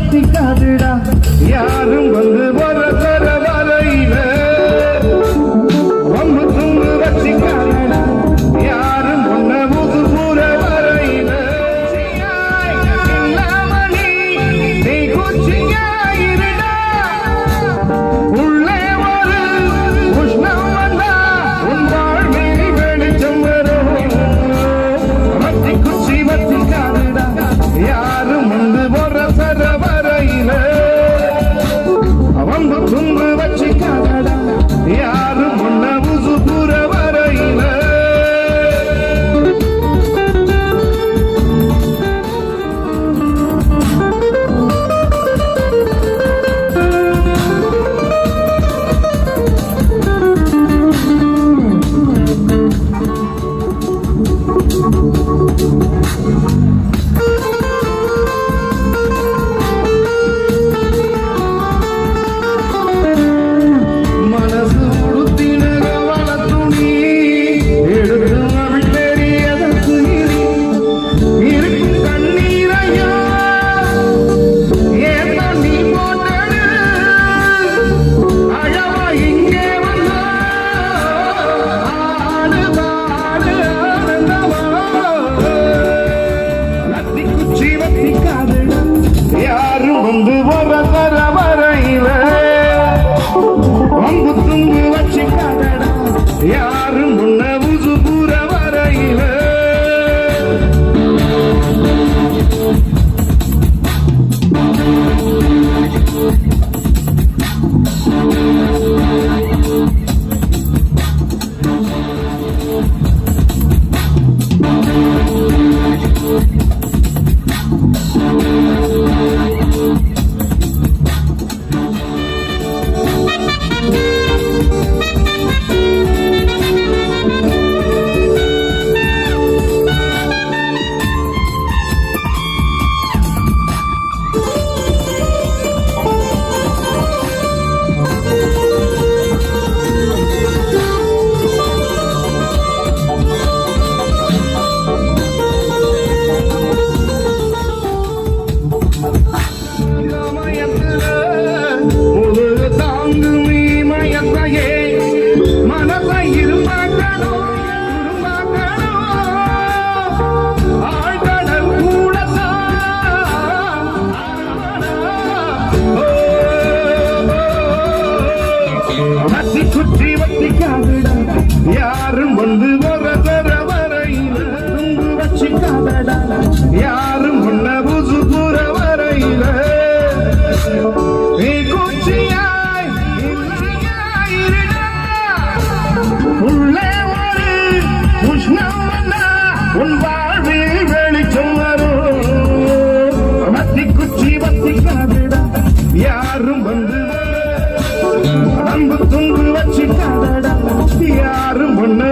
வத்திக்காதுடா யாரும் வந்து வர தர வரையில ஒன்று துண்டு வத்திக்காதுடா யாரும் ஒன்ன முது பூர வரையில இல்லாமணி நீ குச்சியாயிருடா உள்ளே ஒரு உஷ்ணம் வந்தா உன் வாழ்வில் வெளிச்சம் வரும் வத்தி குச்சி வத்திக்காதுடா யாரும் வந்து வர தர வரையில வந்து துண்டு வச்சிக்காதடா யாரும் முன்ன முசு புற வரையில யாரும் வந்து வர தர வரையில வந்து துண்டு வச்சிக்காதடா யாரும் முன்ன முசு பூர வரையில சுற்றி வத்திக்காதடா யாரும் வந்து வர தர வரையில துண்டு வச்சிக்காதடா யாரும் முன்ன புசு புற வரையில நீ குச்சியாய் இல்லையாயிருடா உள்ளே ஒரு உஷ்ணம் வந்தா உன் வாழ்வில் வெளிச்சம் வரும் வத்தி குச்சி வத்திக்காதடா யாரும் வந்து வந்து துண்டு வச்சிக்காதடா யாரும் ஒண்ணு